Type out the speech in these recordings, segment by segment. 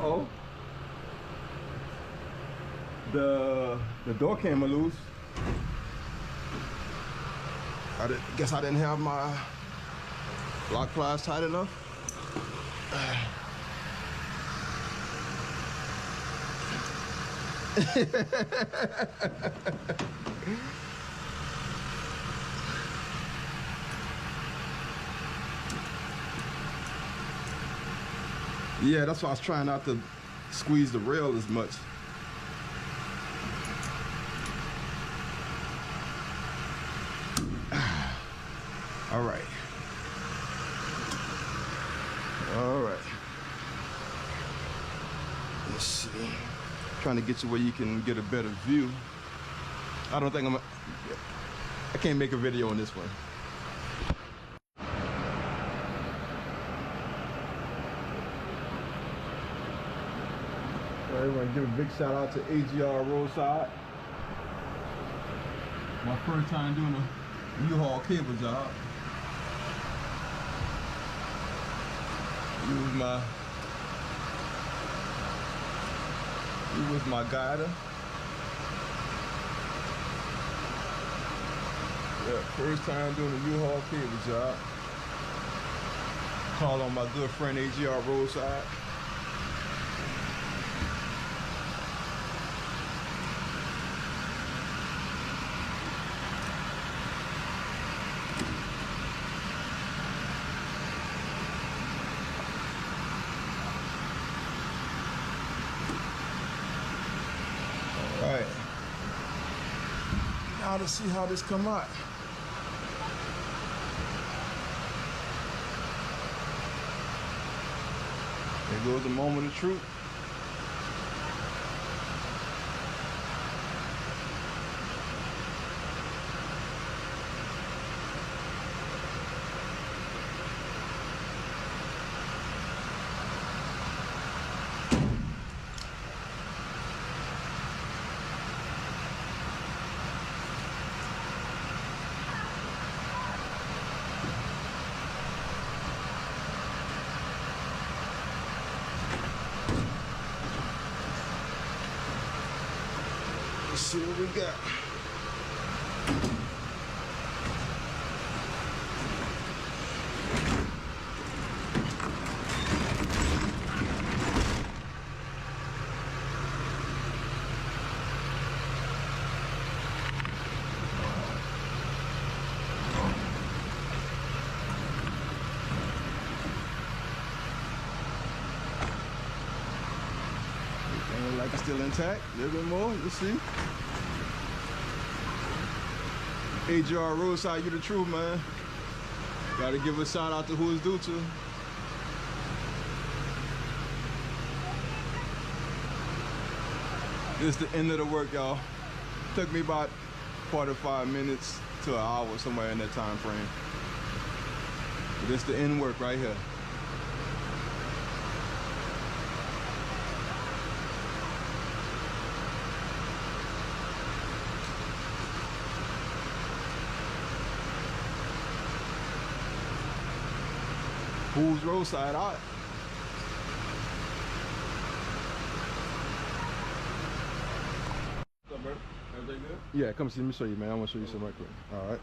Uh-oh. The door came loose. Guess I didn't have my lock pliers tight enough. Yeah, that's why I was trying not to squeeze the rail as much. All right. All right. Let's see. Trying to get you where you can get a better view. I can't make a video on this one. I want to give a big shout out to Whos.roadside. My first time doing a Uhaul cable job. He was my guider. Yeah, first time doing a Uhaul cable job. Call on my good friend Whos.roadside. Alright, now to see how this come out. There goes the moment of truth. Let's see what we got. Everything like it's still intact. A little bit more, you'll see. Whos.roadside, you the truth, man. Gotta give a shout out to who it's due to. This is the end of the work, y'all. Took me about 45 minutes to an hour, somewhere in that time frame. But this is the end work right here. Whos.roadside out. What's up, bro? Everything good? Yeah, come see me show you, man. I want to show you something right quick. All right.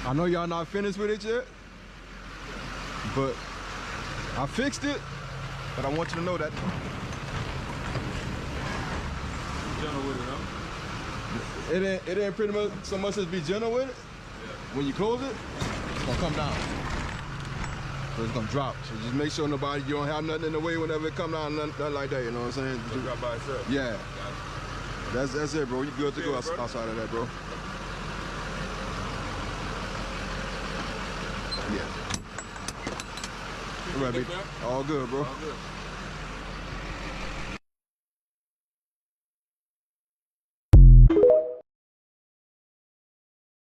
I know y'all not finished with it yet, but I fixed it, but I want you to know that. You gentle with it, huh? It ain't pretty much so much as be gentle with it. Yeah. When you close it, it's gonna come down. So it's gonna drop. So just make sure you don't have nothing in the way whenever it come down, nothing like that. You know what I'm saying? Just drop by itself. Yeah. That's it, bro. You good to go outside of that, bro. Yeah. All right, baby. All good, bro. All good.